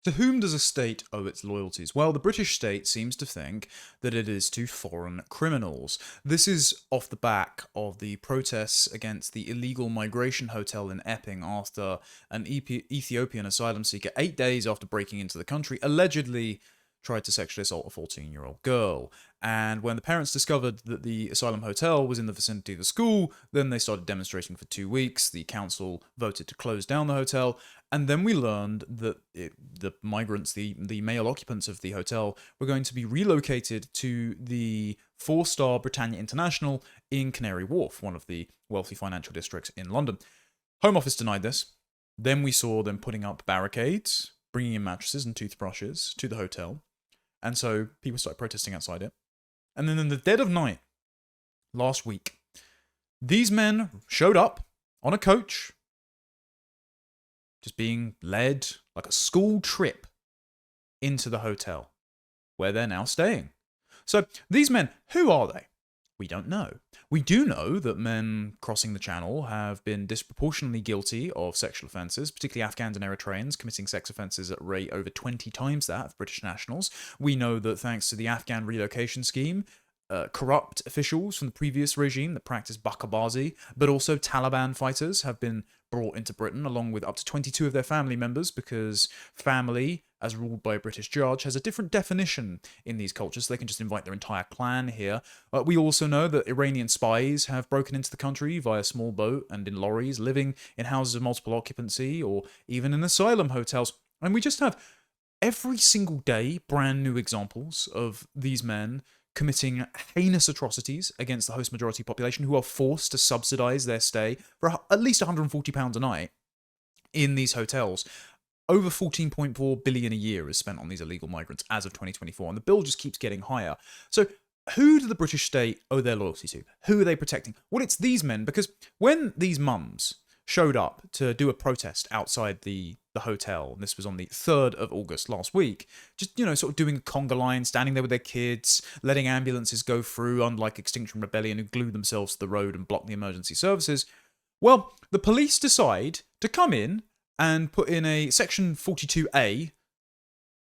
To whom does a state owe its loyalties? Well, the British state seems to think that it is to foreign criminals. This is off the back of the protests against the illegal migration hotel in Epping after an Ethiopian asylum seeker, 8 days after breaking into the country, allegedly tried to sexually assault a 14-year-old girl. And when the parents discovered that the asylum hotel was in the vicinity of the school, then they started demonstrating for 2 weeks. The council voted to close down the hotel. And then we learned that the migrants, the male occupants of the hotel, were going to be relocated to the 4-star Britannia International in Canary Wharf, one of the wealthy financial districts in London. Home Office denied this. Then we saw them putting up barricades, bringing in mattresses and toothbrushes to the hotel. And so people started protesting outside it. And then in the dead of night, last week, these men showed up on a coach, just being led like a school trip into the hotel, where they're now staying. So these men, who are they? We don't know. We do know that men crossing the channel have been disproportionately guilty of sexual offences, particularly Afghans and Eritreans committing sex offences at a rate over 20 times that of British nationals. We know that thanks to the Afghan relocation scheme, corrupt officials from the previous regime that practiced Bakabazi, but also Taliban fighters have been brought into Britain along with up to 22 of their family members, because family, as ruled by a British judge, has a different definition in these cultures. So they can just invite their entire clan here. We also know that Iranian spies have broken into the country via small boat and in lorries, living in houses of multiple occupancy or even in asylum hotels. And we just have every single day brand new examples of these men committing heinous atrocities against the host majority population, who are forced to subsidise their stay for at least £140 a night in these hotels. Over 14.4 billion a year is spent on these illegal migrants as of 2024, and the bill just keeps getting higher. So who do the British state owe their loyalty to? Who are they protecting? Well, it's these men, because when these mums showed up to do a protest outside the hotel, and this was on the 3rd of August last week, just, sort of doing a conga line, standing there with their kids, letting ambulances go through, unlike Extinction Rebellion, who glued themselves to the road and blocked the emergency services. Well, the police decide to come in and put in a Section 42A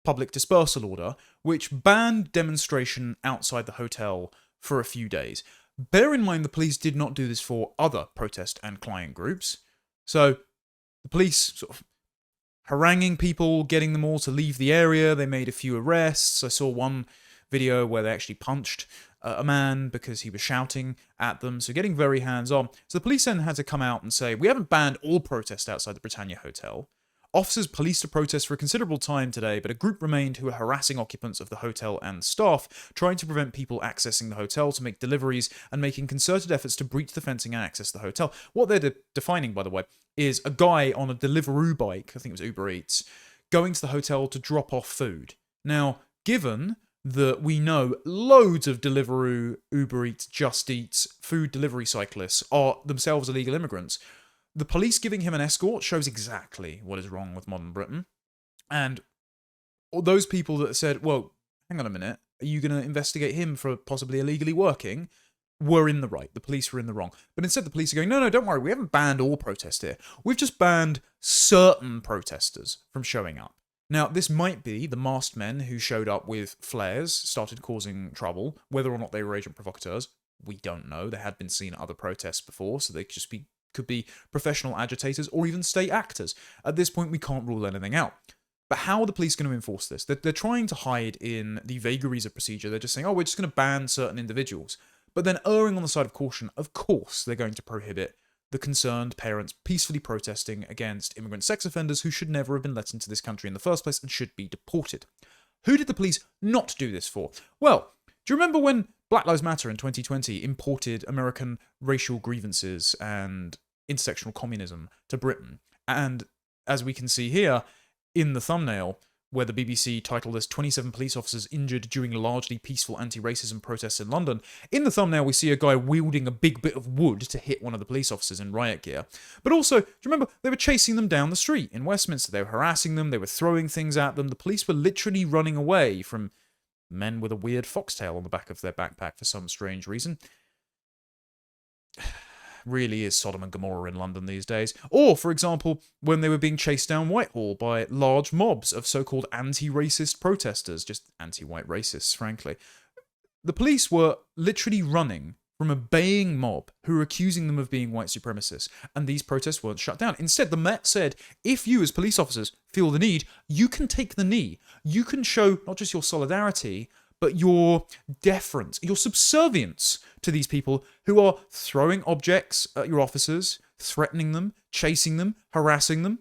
public dispersal order, which banned demonstration outside the hotel for a few days. Bear in mind, the police did not do this for other protest and client groups. So the police sort of haranguing people, getting them all to leave the area. They made a few arrests. I saw one video where they actually punched a man because he was shouting at them. So getting very hands-on. So the police then had to come out and say, we haven't banned all protest outside the Britannia Hotel. Officers policed the protest for a considerable time today, but a group remained who were harassing occupants of the hotel and staff, trying to prevent people accessing the hotel to make deliveries and making concerted efforts to breach the fencing and access the hotel. What they're defining, by the way, is a guy on a Deliveroo bike, I think it was Uber Eats, going to the hotel to drop off food. Now, given that we know loads of Deliveroo, Uber Eats, Just Eats, food delivery cyclists are themselves illegal immigrants, the police giving him an escort shows exactly what is wrong with modern Britain. And all those people that said, well, hang on a minute, are you going to investigate him for possibly illegally working, were in the right. The police were in the wrong. But instead the police are going, no, don't worry, we haven't banned all protest here. We've just banned certain protesters from showing up. Now, this might be the masked men who showed up with flares, started causing trouble. Whether or not they were agent provocateurs, we don't know. They had been seen at other protests before, so they could be professional agitators or even state actors. At this point, we can't rule anything out. But how are the police going to enforce this? They're trying to hide in the vagaries of procedure. They're just saying, we're just going to ban certain individuals. But then, erring on the side of caution, of course they're going to prohibit the concerned parents peacefully protesting against immigrant sex offenders who should never have been let into this country in the first place and should be deported. Who did the police not do this for? Well, do you remember when Black Lives Matter in 2020 imported American racial grievances and intersectional communism to Britain? And as we can see here in the thumbnail, where the BBC titled as 27 police officers injured during largely peaceful anti-racism protests in London, in the thumbnail we see a guy wielding a big bit of wood to hit one of the police officers in riot gear. But also, do you remember, they were chasing them down the street in Westminster. They were harassing them, they were throwing things at them. The police were literally running away from men with a weird foxtail on the back of their backpack for some strange reason. really is Sodom and Gomorrah in London these days. Or, for example, when they were being chased down Whitehall by large mobs of so-called anti-racist protesters, just anti-white racists, frankly. The police were literally running from a baying mob who were accusing them of being white supremacists, and these protests weren't shut down. Instead, the Met said, if you as police officers feel the need, you can take the knee. You can show not just your solidarity, but your deference, your subservience to these people who are throwing objects at your officers, threatening them, chasing them, harassing them.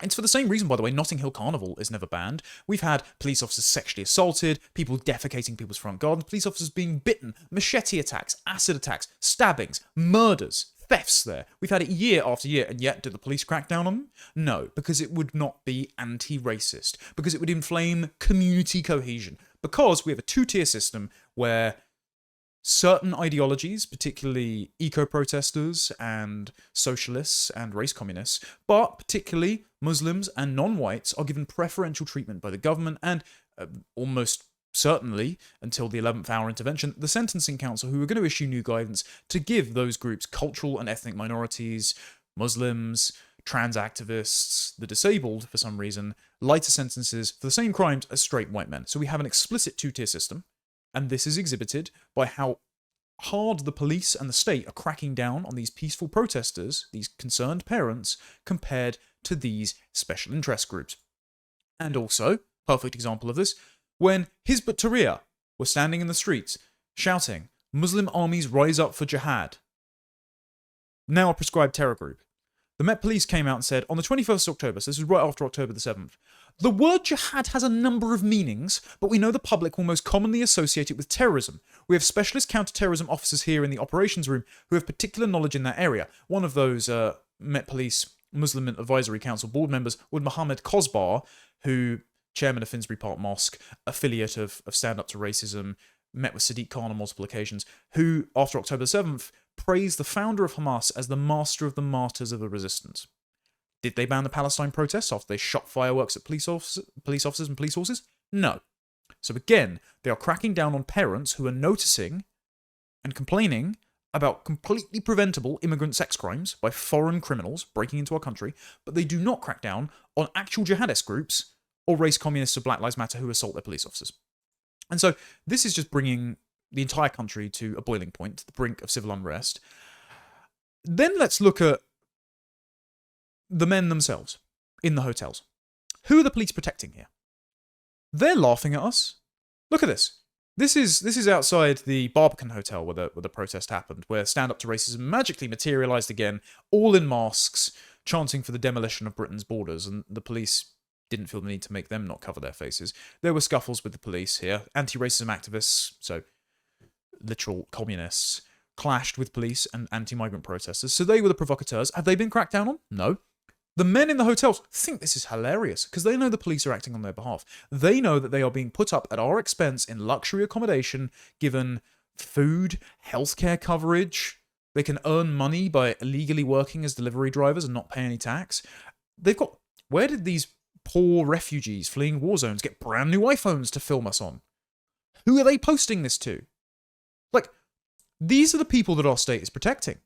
It's for the same reason, by the way, Notting Hill Carnival is never banned. We've had police officers sexually assaulted, people defecating people's front gardens, police officers being bitten, machete attacks, acid attacks, stabbings, murders, thefts there. We've had it year after year, and yet did the police crack down on them? No, because it would not be anti-racist, because it would inflame community cohesion, because we have a two-tier system where certain ideologies, particularly eco-protesters and socialists and race communists, but particularly Muslims and non-whites, are given preferential treatment by the government and almost certainly, until the 11th hour intervention, the Sentencing Council, who are going to issue new guidance to give those groups, cultural and ethnic minorities, Muslims, trans activists, the disabled, for some reason, lighter sentences for the same crimes as straight white men. So we have an explicit two-tier system. And this is exhibited by how hard the police and the state are cracking down on these peaceful protesters, these concerned parents, compared to these special interest groups. And also, perfect example of this, when Hizb ut-Tahrir were standing in the streets shouting, Muslim armies rise up for jihad, now a prescribed terror group. The Met Police came out and said, on the 21st of October, so this is right after October the 7th, the word jihad has a number of meanings, but we know the public will most commonly associate it with terrorism. We have specialist counter-terrorism officers here in the operations room who have particular knowledge in that area. One of those Met Police Muslim Advisory Council board members was Mohammed Kosbar, who, chairman of Finsbury Park Mosque, affiliate of Stand Up to Racism, met with Sadiq Khan on multiple occasions, who, after October 7th, praised the founder of Hamas as the master of the martyrs of the resistance. Did they ban the Palestine protests after they shot fireworks at police officers and police horses? No. So again, they are cracking down on parents who are noticing and complaining about completely preventable immigrant sex crimes by foreign criminals breaking into our country, but they do not crack down on actual jihadist groups or race communists or Black Lives Matter who assault their police officers. And so this is just bringing the entire country to a boiling point, to the brink of civil unrest. Then let's look at the men themselves in the hotels. Who are the police protecting here? They're laughing at us. Look at this. This is outside the Barbican Hotel where the protest happened, where Stand Up to Racism magically materialised again, all in masks, chanting for the demolition of Britain's borders, and the police didn't feel the need to make them not cover their faces. There were scuffles with the police here. Anti-racism activists, so literal communists, clashed with police and anti-migrant protesters, so they were the provocateurs. Have they been cracked down on? No. The men in the hotels think this is hilarious because they know the police are acting on their behalf. They know that they are being put up at our expense in luxury accommodation, given food, healthcare coverage. They can earn money by illegally working as delivery drivers and not pay any tax. They've got... Where did these poor refugees fleeing war zones get brand new iPhones to film us on? Who are they posting this to? Like, these are the people that our state is protecting.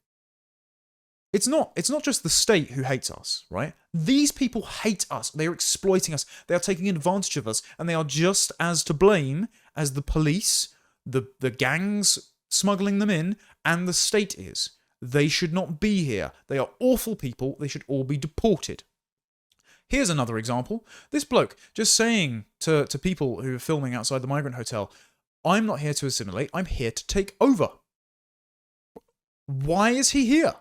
It's not just the state who hates us, right? These people hate us. They are exploiting us. They are taking advantage of us, and they are just as to blame as the police, the gangs smuggling them in, and the state is. They should not be here. They are awful people. They should all be deported. Here's another example. This bloke just saying to people who are filming outside the migrant hotel, I'm not here to assimilate. I'm here to take over. Why is he here?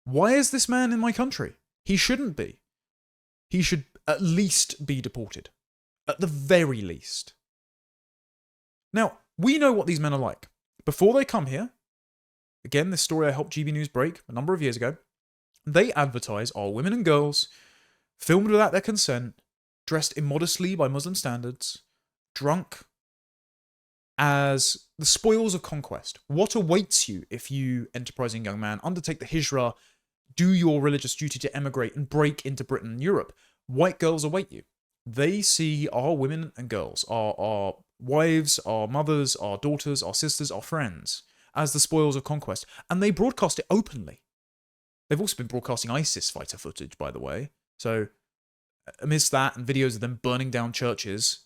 Why is this man in my country? He shouldn't be. He should at least be deported. At the very least. Now, we know what these men are like. Before they come here, again, this story I helped GB News break a number of years ago, they advertise our women and girls, filmed without their consent, dressed immodestly by Muslim standards, drunk, as the spoils of conquest. What awaits you if you, enterprising young man, undertake the hijrah, do your religious duty to emigrate and break into Britain and Europe? White girls await you. They see our women and girls, our wives, our mothers, our daughters, our sisters, our friends, as the spoils of conquest, and they broadcast it openly. They've also been broadcasting ISIS fighter footage, by the way. So, amidst that and videos of them burning down churches,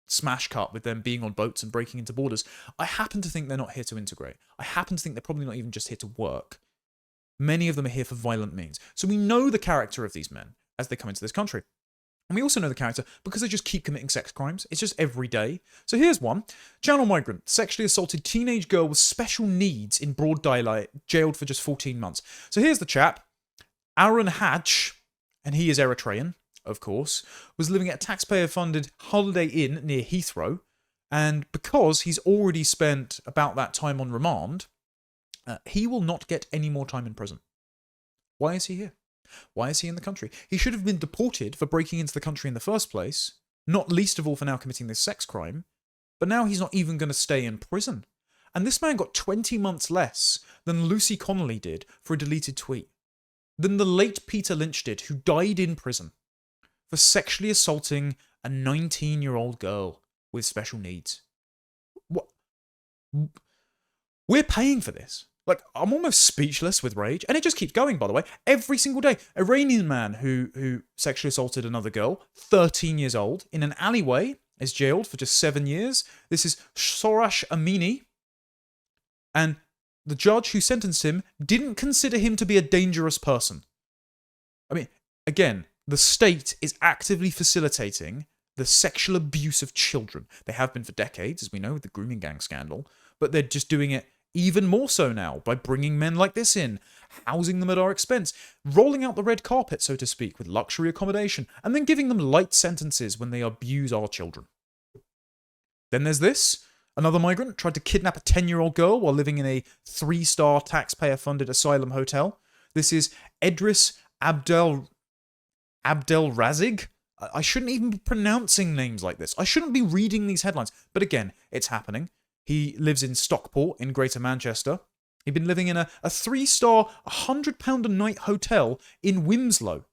smash cut with them being on boats and breaking into borders, I happen to think they're not here to integrate. I happen to think they're probably not even just here to work. Many of them are here for violent means. So we know the character of these men as they come into this country. And we also know the character because they just keep committing sex crimes. It's just every day. So here's one. Channel migrant, sexually assaulted teenage girl with special needs in broad daylight, jailed for just 14 months. So here's the chap, Aaron Hatch, and he is Eritrean, of course, was living at a taxpayer-funded Holiday Inn near Heathrow. And because he's already spent about that time on remand, he will not get any more time in prison. Why is he here? Why is he in the country? He should have been deported for breaking into the country in the first place, not least of all for now committing this sex crime, but now he's not even going to stay in prison. And this man got 20 months less than Lucy Connolly did for a deleted tweet, than the late Peter Lynch did, who died in prison for sexually assaulting a 19-year-old girl with special needs. What? We're paying for this. Like, I'm almost speechless with rage. And it just keeps going, by the way. Every single day. Iranian man who sexually assaulted another girl, 13 years old, in an alleyway, is jailed for just 7 years. This is Sorash Amini. And the judge who sentenced him didn't consider him to be a dangerous person. I mean, again, the state is actively facilitating the sexual abuse of children. They have been for decades, as we know, with the grooming gang scandal. But they're just doing it even more so now by bringing men like this in, housing them at our expense, rolling out the red carpet, so to speak, with luxury accommodation, and then giving them light sentences when they abuse our children. Then there's this. Another migrant tried to kidnap a 10-year-old girl while living in a 3-star taxpayer-funded asylum hotel. This is Edris Abdel Razig. I shouldn't even be pronouncing names like this. I shouldn't be reading these headlines. But again, it's happening. He lives in Stockport in Greater Manchester. He'd been living in a 3-star, £100 a night hotel in Winslow.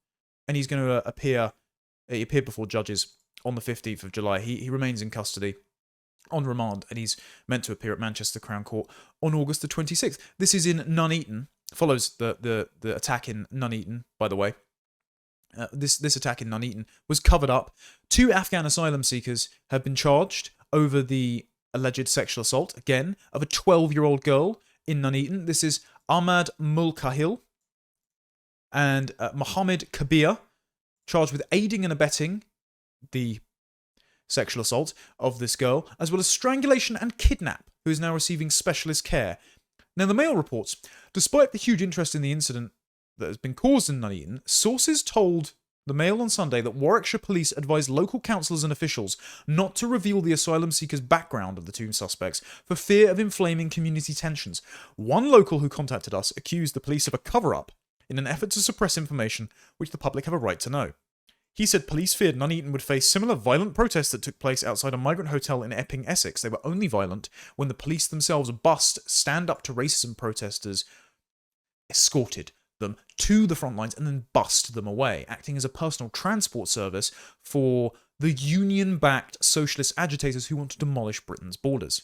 And he's going to appear. He appeared before judges on the 15th of July. He remains in custody on remand, and he's meant to appear at Manchester Crown Court on August the 26th. This is in Nuneaton. Follows the attack in Nuneaton, by the way. This attack in Nuneaton was covered up. 2 Afghan asylum seekers have been charged over the alleged sexual assault, again, of a 12-year-old girl in Nuneaton. This is Ahmad Mulkahil and Mohammed Kabir, charged with aiding and abetting the sexual assault of this girl, as well as strangulation and kidnap, who is now receiving specialist care. Now, the Mail reports, despite the huge interest in the incident that has been caused in Nuneaton, sources told the Mail on Sunday that Warwickshire police advised local councillors and officials not to reveal the asylum seekers' background of the 2 suspects for fear of inflaming community tensions. One local who contacted us accused the police of a cover-up in an effort to suppress information which the public have a right to know. He said police feared Nuneaton would face similar violent protests that took place outside a migrant hotel in Epping, Essex. They were only violent when the police themselves bust stand-up-to-racism protesters, escorted them to the front lines and then bust them away, acting as a personal transport service for the union-backed socialist agitators who want to demolish Britain's borders.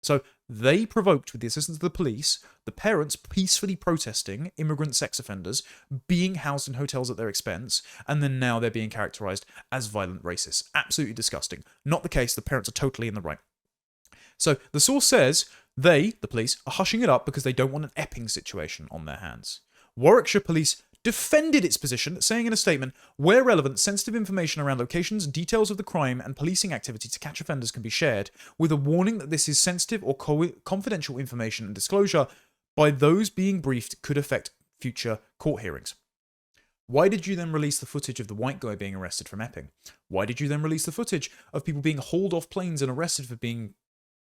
So they provoked, with the assistance of the police, the parents peacefully protesting immigrant sex offenders being housed in hotels at their expense, and then now they're being characterised as violent racists. Absolutely disgusting. Not the case. The parents are totally in the right. So the source says they, the police, are hushing it up because they don't want an Epping situation on their hands. Warwickshire Police defended its position, saying in a statement, where relevant, sensitive information around locations, details of the crime, and policing activity to catch offenders can be shared, with a warning that this is sensitive or confidential information, and disclosure by those being briefed could affect future court hearings. Why did you then release the footage of the white guy being arrested from Epping? Why did you then release the footage of people being hauled off planes and arrested for being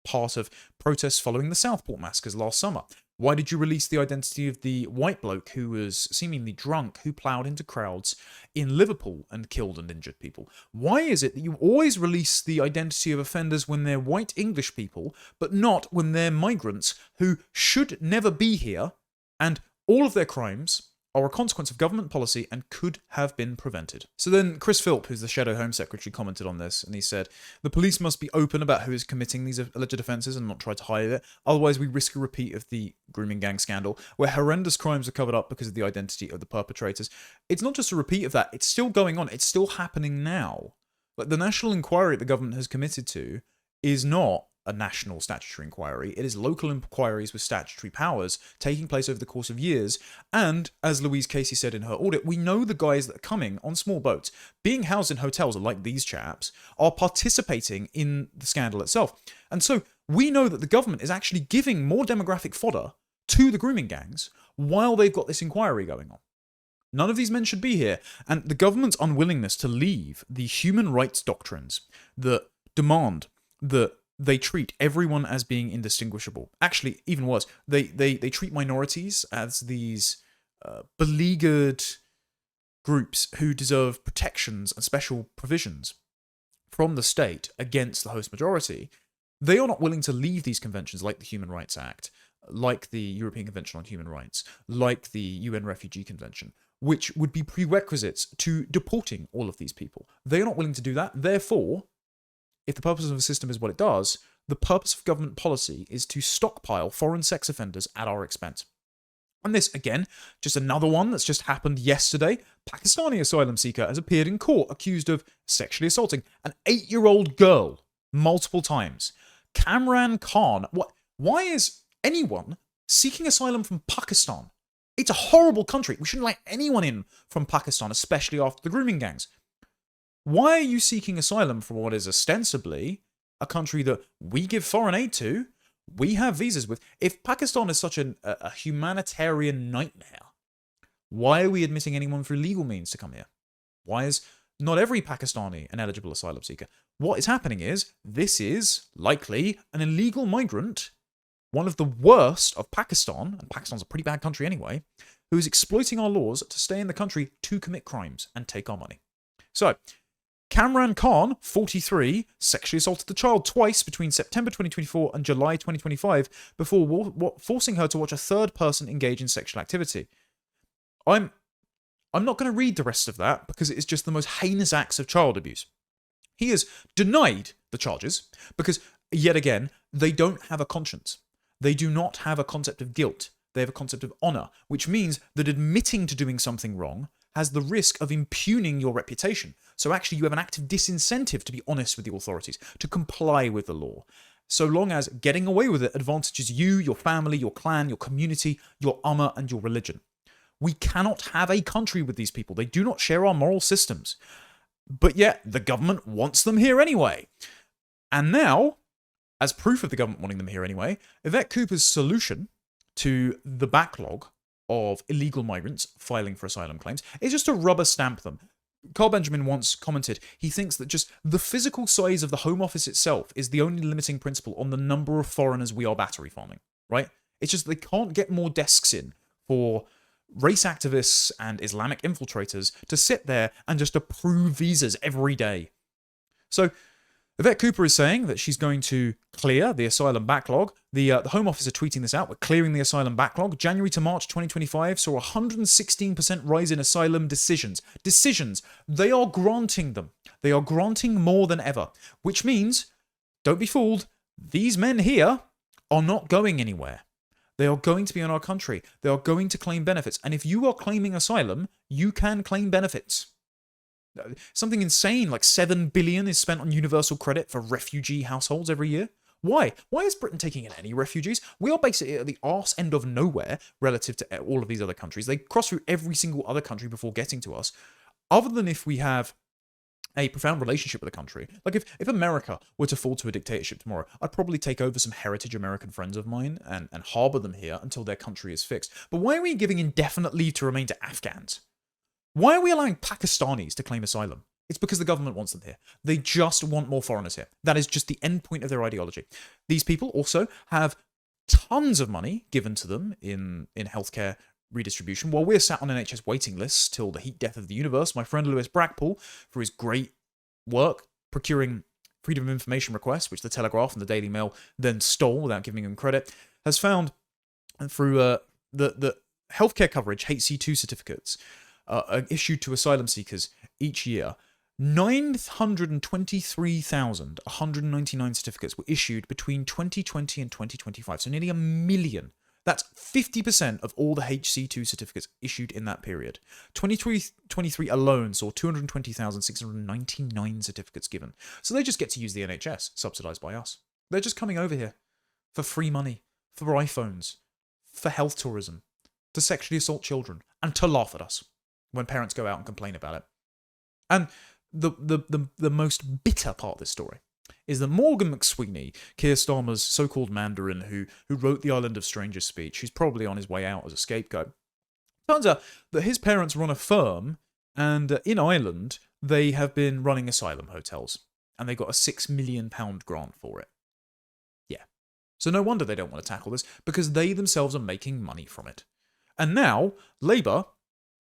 part of protests following the Southport massacres last summer? Why did you release the identity of the white bloke who was seemingly drunk, who ploughed into crowds in Liverpool and killed and injured people? Why is it that you always release the identity of offenders when they're white English people, but not when they're migrants who should never be here, and all of their crimes are a consequence of government policy and could have been prevented. So then Chris Philp, who's the Shadow Home Secretary, commented on this, and he said, the police must be open about who is committing these alleged offences and not try to hide it. Otherwise, we risk a repeat of the grooming gang scandal, where horrendous crimes are covered up because of the identity of the perpetrators. It's not just a repeat of that, it's still going on. It's still happening now. But the national inquiry the government has committed to is not a national statutory inquiry. It is local inquiries with statutory powers taking place over the course of years. And as Louise Casey said in her audit, we know the guys that are coming on small boats, being housed in hotels like these chaps, are participating in the scandal itself. And so we know that the government is actually giving more demographic fodder to the grooming gangs while they've got this inquiry going on. None of these men should be here. And the government's unwillingness to leave the human rights doctrines that demand that they treat everyone as being indistinguishable. Actually, even worse, they treat minorities as these beleaguered groups who deserve protections and special provisions from the state against the host majority. They are not willing to leave these conventions like the Human Rights Act, like the European Convention on Human Rights, like the UN Refugee Convention, which would be prerequisites to deporting all of these people. They are not willing to do that. Therefore, if the purpose of a system is what it does, the purpose of government policy is to stockpile foreign sex offenders at our expense. And this, again, just another one that's just happened yesterday. Pakistani asylum seeker has appeared in court accused of sexually assaulting an 8-year-old girl multiple times. Kamran Khan. Why is anyone seeking asylum from Pakistan? It's a horrible country. We shouldn't let anyone in from Pakistan, especially after the grooming gangs. Why are you seeking asylum from what is ostensibly a country that we give foreign aid to, we have visas with? If Pakistan is such a humanitarian nightmare, why are we admitting anyone through legal means to come here? Why is not every Pakistani an eligible asylum seeker? What is happening is, this is likely an illegal migrant, one of the worst of Pakistan, and Pakistan's a pretty bad country anyway, who is exploiting our laws to stay in the country to commit crimes and take our money. So, Kamran Khan, 43, sexually assaulted the child twice between September 2024 and July 2025 before forcing her to watch a third person engage in sexual activity. I'm not going to read the rest of that because it is just the most heinous acts of child abuse. He has denied the charges because, yet again, they don't have a conscience. They do not have a concept of guilt. They have a concept of honor, which means that admitting to doing something wrong has the risk of impugning your reputation. So actually you have an active disincentive to be honest with the authorities, to comply with the law. So long as getting away with it advantages you, your family, your clan, your community, your ummah, and your religion. We cannot have a country with these people. They do not share our moral systems. But yet the government wants them here anyway. And now, as proof of the government wanting them here anyway, Yvette Cooper's solution to the backlog of illegal migrants filing for asylum claims is just to rubber stamp them. Carl Benjamin once commented, he thinks that just the physical size of the Home Office itself is the only limiting principle on the number of foreigners we are battery farming, right? It's just they can't get more desks in for race activists and Islamic infiltrators to sit there and just approve visas every day. So Yvette Cooper is saying that she's going to clear the asylum backlog. The Home Office are tweeting this out. We're clearing the asylum backlog. January to March 2025 saw a 116% rise in asylum decisions. Decisions. They are granting them. They are granting more than ever. Which means, don't be fooled, these men here are not going anywhere. They are going to be in our country. They are going to claim benefits. And if you are claiming asylum, you can claim benefits. Something insane like $7 billion is spent on universal credit for refugee households every year. Why? Why is Britain taking in any refugees? We are basically at the arse end of nowhere relative to all of these other countries. They cross through every single other country before getting to us. Other than if we have a profound relationship with the country. Like if America were to fall to a dictatorship tomorrow, I'd probably take over some heritage American friends of mine and harbour them here until their country is fixed. But why are we giving indefinite leave to remain to Afghans? Why are we allowing Pakistanis to claim asylum? It's because the government wants them here. They just want more foreigners here. That is just the end point of their ideology. These people also have tons of money given to them in healthcare redistribution. While we're sat on NHS waiting lists till the heat death of the universe, my friend Lewis Brackpool, for his great work procuring freedom of information requests, which the Telegraph and the Daily Mail then stole without giving him credit, has found through that healthcare coverage, HC2 certificates, are issued to asylum seekers each year. 923,199 certificates were issued between 2020 and 2025. So nearly a million. That's 50% of all the HC2 certificates issued in that period. 2023 alone saw 220,699 certificates given. So they just get to use the NHS, subsidised by us. They're just coming over here for free money, for iPhones, for health tourism, to sexually assault children, and to laugh at us when parents go out and complain about it. And the most bitter part of this story is that Morgan McSweeney, Keir Starmer's so-called Mandarin who wrote the Island of Strangers speech, who's probably on his way out as a scapegoat, turns out that his parents run a firm, and in Ireland they have been running asylum hotels, and they got a £6 million grant for it. Yeah. So no wonder they don't want to tackle this, because they themselves are making money from it. And now, Labour,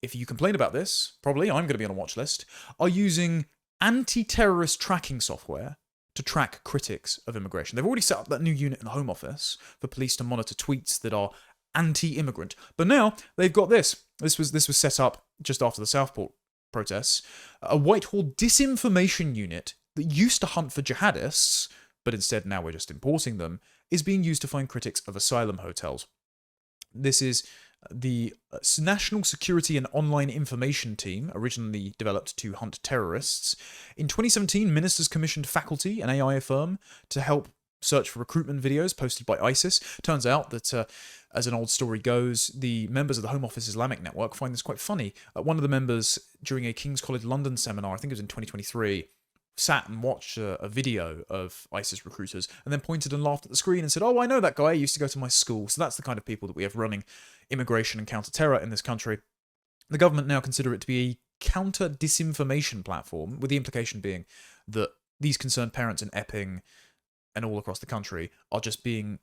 if you complain about this, probably I'm going to be on a watch list, are using anti-terrorist tracking software to track critics of immigration. They've already set up that new unit in the Home Office for police to monitor tweets that are anti-immigrant. But now they've got this. This was set up just after the Southport protests. A Whitehall disinformation unit that used to hunt for jihadists, but instead now we're just importing them, is being used to find critics of asylum hotels. This is the National Security and Online Information Team, originally developed to hunt terrorists. In 2017, ministers commissioned Faculty, an AI firm, to help search for recruitment videos posted by ISIS. Turns out that, as an old story goes, the members of the Home Office Islamic Network find this quite funny. One of the members, during a King's College London seminar, I think it was in 2023, sat and watched a video of ISIS recruiters and then pointed and laughed at the screen and said, "Oh, I know that guy. He used to go to my school." So that's the kind of people that we have running immigration and counter-terror in this country. The government now consider it to be a counter-disinformation platform, with the implication being that these concerned parents in Epping and all across the country are just being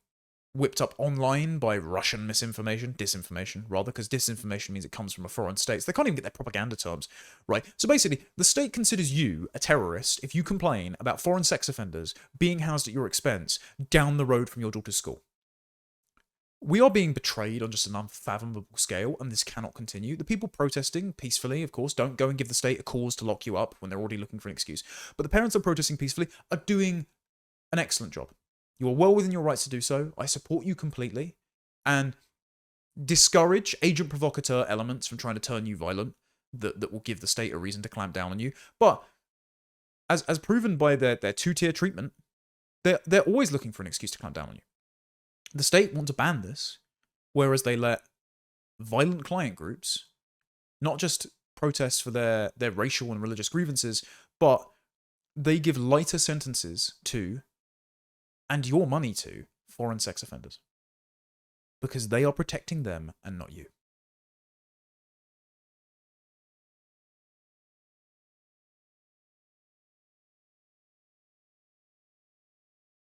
whipped up online by Russian disinformation rather, because disinformation means it comes from a foreign state. So they can't even get their propaganda terms right. So basically, the state considers you a terrorist if you complain about foreign sex offenders being housed at your expense down the road from your daughter's school. We are being betrayed on just an unfathomable scale, and this cannot continue. The people protesting peacefully, of course, don't go and give the state a cause to lock you up when they're already looking for an excuse. But the parents are protesting peacefully are doing an excellent job. You are well within your rights to do so. I support you completely. And discourage agent provocateur elements from trying to turn you violent that will give the state a reason to clamp down on you. But as proven by their two-tier treatment, they're always looking for an excuse to clamp down on you. The state want to ban this, whereas they let violent client groups not just protest for their racial and religious grievances, but they give lighter sentences to, and your money to, foreign sex offenders. Because they are protecting them and not you.